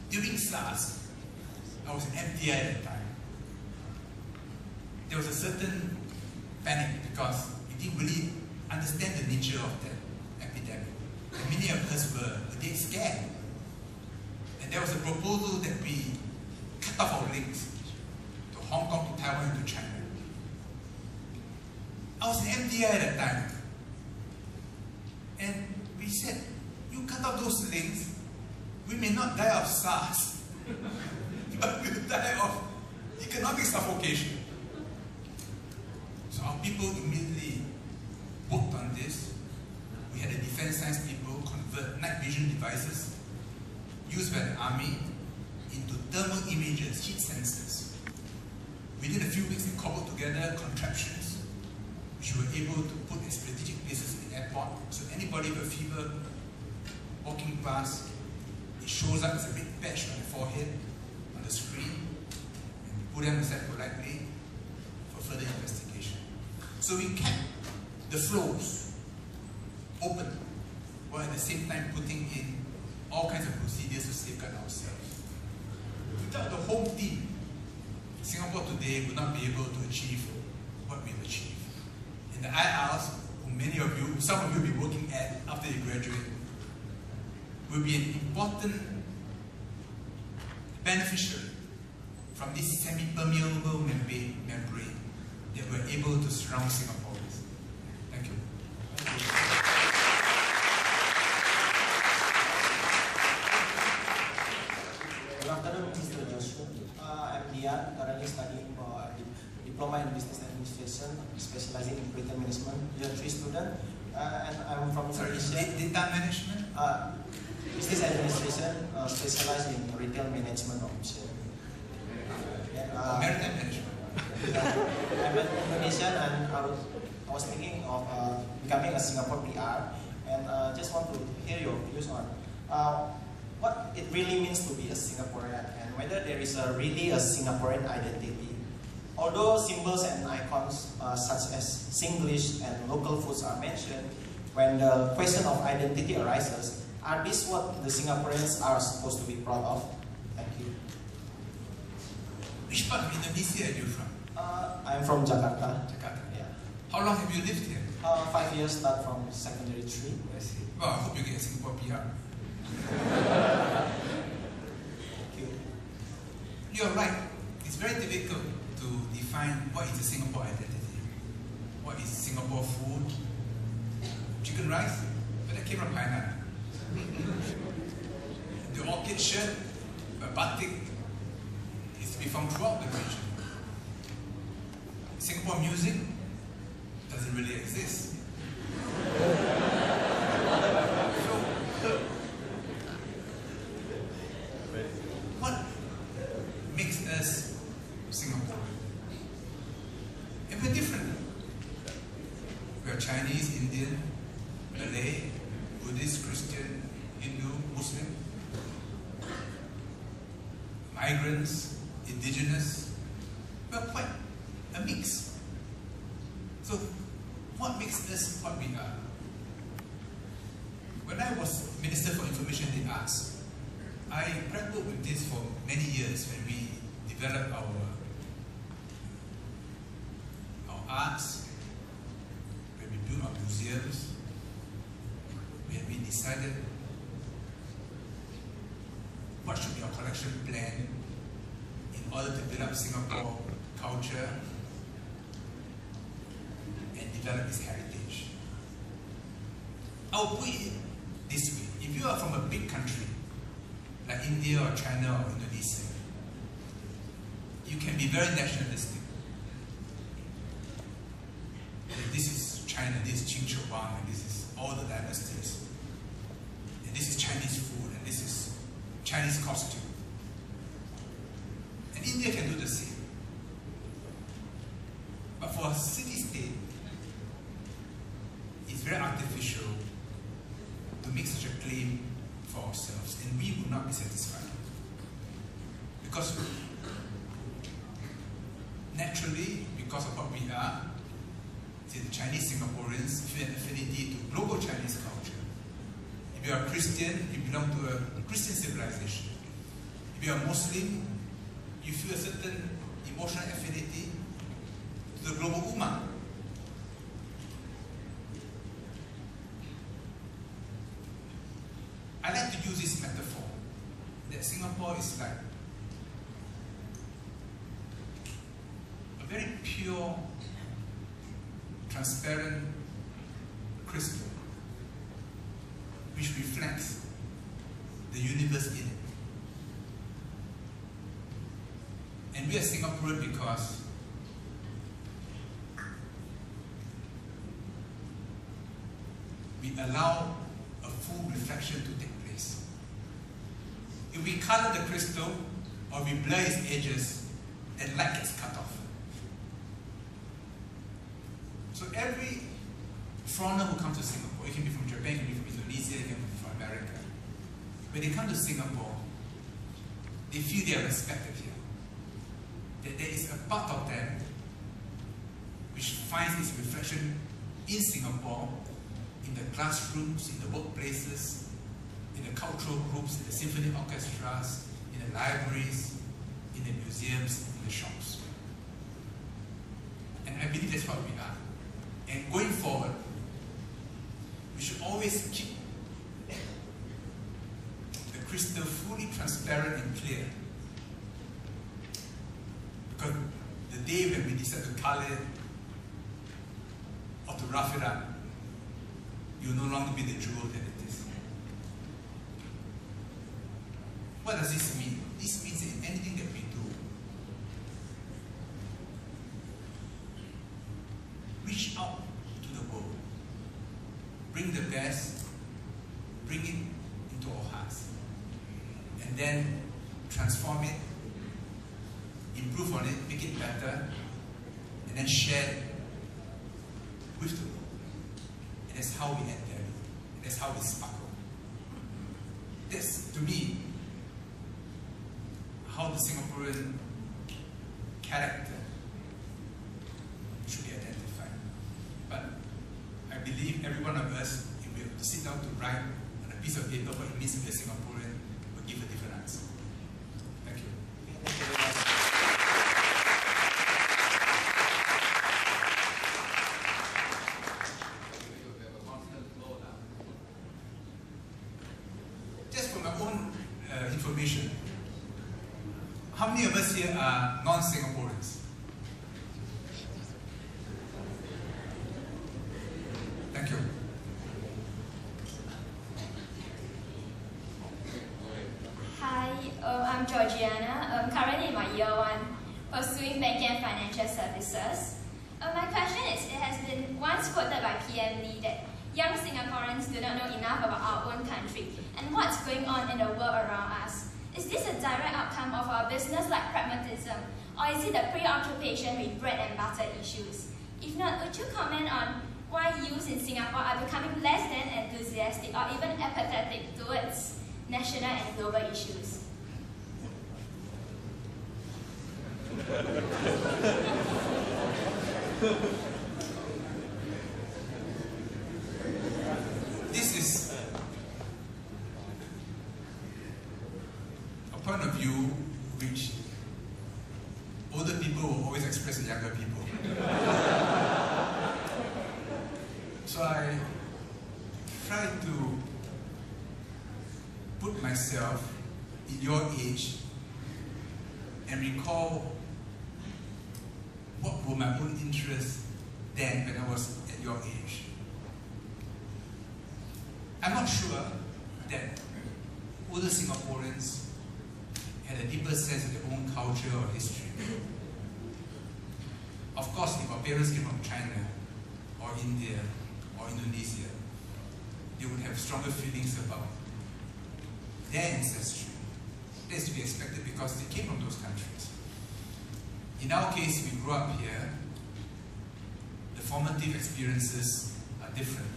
during SARS, I was in MDI at the time. There was a certain panic because we didn't really understand the nature of that epidemic. And many of us were a bit scared. And there was a proposal that we cut off our links to Hong Kong, to Taiwan, and to China. I was in MDI at that time. And we said, you cut off those links, we may not die of SARS, but we'll die of economic suffocation. So our people immediately worked on this. We had the defense science people convert night vision devices used by the army into thermal imagers, heat sensors. Within a few weeks, we cobbled together contraptions which we were able to put in strategic places in the airport. So anybody with a fever walking past, it shows up as a big patch on the forehead, on the screen, and we put them aside politely for further investigation. So we kept the flows open, while at the same time putting in all kinds of procedures to safeguard ourselves. Without the home team, Singapore today would not be able to achieve what we've achieved. And the IRs, who many of you, some of you will be working at after you graduate, will be an important beneficiary from this semi-permeable membrane that we're able to surround Singapore with. Thank you. Good afternoon, Mr. Joshua. I'm Dian, currently studying for a diploma in business administration, specializing in retail management. Year 3 student, and I'm from Indonesia. Data management? Business administration, specialized in retail management option. Maritime management. I'm an Indonesian, and I was thinking of becoming a Singapore PR, and just want to hear your views on what it really means to be a Singaporean, and whether there is really a Singaporean identity. Although symbols and icons such as Singlish and local foods are mentioned, when the question of identity arises, are these what the Singaporeans are supposed to be proud of? Thank you. Which part of Indonesia are you from? I'm from Jakarta. Jakarta. Yeah. How long have you lived here? 5 years, start from secondary 3. I see. Well, I hope you get a Singapore PR. Thank you. You're right. It's very difficult to define what is a Singapore identity. What is Singapore food? Chicken rice? But that came from Hainan. The orchid shirt, a batik, is to be found throughout the region. Singapore music doesn't really exist. So, what makes us Singapore? And we're different. We are Chinese, Indian, Malay, Buddhist, Christian, Hindu, Muslim, migrants, indigenous. We're quite a mix. So, what makes us what we are? When I was Minister for Information and the Arts, I grappled with this for many years when we developed our arts, when we built our museums, when we decided what should be our collection plan in order to build up Singapore culture and develop its heritage. I'll put it this way. If you are from a big country, like India or China or Indonesia, you can be very nationalistic. This is China, this is Qing Shi Huang, and this is all the dynasties. And this is Chinese food, and this is Chinese costume. And India can do the same. But for a city-state, it's very artificial to make such a claim for ourselves, and we would not be satisfied. Because naturally, because of what we are, say the Chinese Singaporeans feel an affinity to global Chinese culture. If you are Christian, you belong to a Christian civilization. If you are Muslim, you feel a certain emotional affinity to the global ummah. I like to use this metaphor that Singapore is like a very pure, transparent crystal which reflects the universe in it. And we are Singaporean because we allow a full reflection to take place. If we color the crystal or we blur its edges, then light gets cut off. So every foreigner who comes to Singapore, it can be from Japan, it can be from Indonesia, it can be from America, when they come to Singapore, they feel they are respected here. That there is a part of them which finds its reflection in Singapore, in the classrooms, in the workplaces, in the cultural groups, in the symphony orchestras, in the libraries, in the museums, in the shops. And I believe that's what we are. And going forward, we should always keep the crystal fully transparent and clear. Because the day when we decide to color it or to rough it up, you'll no longer be the jewel that it is. What does this mean? This means in anything that we do, reach out to the world. Bring the best, bring it into our hearts. And then transform it, improve on it, make it better, and then share it with the world. And that's how we add value. And that's how we sparkle. That's, to me, how the Singaporean character should be identified. But I believe every one of us, if we have to sit down to write on a piece of paper what it means to be a Singaporean, will give a different answer. Thank you. Thank you very much. Just for my own information, how many of us here are non-Singaporeans? Thank you. Hi, I'm Georgiana. I'm currently in my year 1, pursuing banking and financial services. My question is, it has been once quoted by PM Lee that young Singaporeans do not know enough about our own country and what's going on in the world around us. Is this a direct outcome of our business-like pragmatism, or is it a preoccupation with bread and butter issues? If not, would you comment on why youth in Singapore are becoming less than enthusiastic or even apathetic towards national and global issues? This is a point of view which older people will always express to younger people. So I try to put myself in your age and recall what were my own interests then when I was at your age. I'm not sure that older Singaporeans had a deeper sense of their own culture or history. Of course, if our parents came from China or India or Indonesia, they would have stronger feelings about their ancestry. That's to be expected because they came from those countries. In our case, we grew up here. The formative experiences are different.